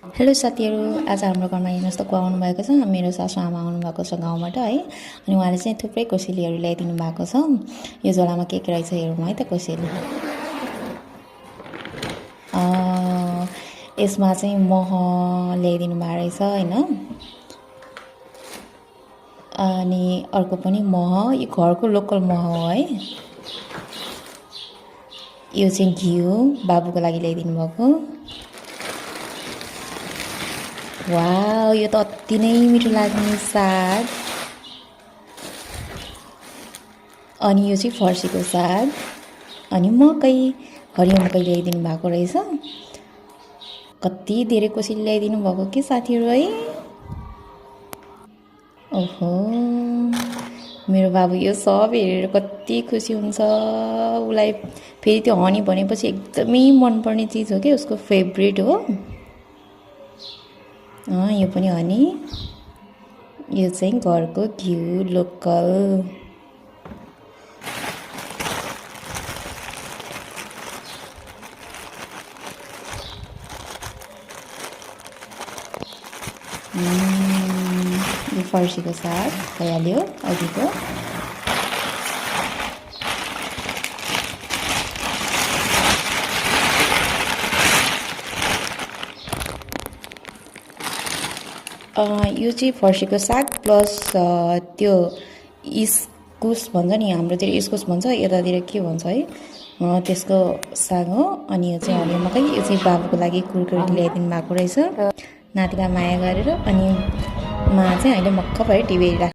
Hello साथीहरू, आज हाम्रो घरमा हेर्नुहोस् त को आउनुभएको छ। मेरो सासू आमा आउनुभएको छ गाउँबाट है। अनि उहाँले चाहिँ थुप्रै कोसेलीहरू ल्याइदिनु भएको छ। यो झोलामा के रहेछ हेरौँ है त। कोसेली यसमा चाहिँ मह ल्याइदिनु भएको रहेछ होइन। अनि अर्को पनि मह, यो घरको लोकल मह हो है। यो चाहिँ घिउ बाबुको लागि ल्याइदिनु भएको। वाउ, यो त अति नै मिठो लाग्ने साग। अनि यो चाहिँ फर्सीको साग। अनि मकै, हरियो मकै ल्याइदिनु भएको रहेछ। कति धेरै कोसेली ल्याइदिनु भएको के साथीहरू है। ओहो, मेरो बाबु यो सब हेरेर कति खुसी हुन्छ। उसलाई फेरि त्यो हनी भनेपछि एकदमै मनपर्ने चिज हो कि, उसको फेभरेट हो। यो पनि हनी। यो चाहिँ घरको घिउ लोकल। यो फर्सीको साग भइहाल्यो अघिको। यो चाहिँ फर्सीको साग प्लस त्यो इस्कुस भन्छ नि, हाम्रोतिर इस्कुस भन्छ, यतातिर के भन्छ है, त्यसको साग हो। अनि यो चाहिँ हरियो मकै। यो चाहिँ बाबुको लागि कुरकुरी ल्याइदिनु भएको रहेछ नातिलाई माया गरेर। अनि मा चाहिँ अहिले मक्क भयो टिभी हेरिरहेको।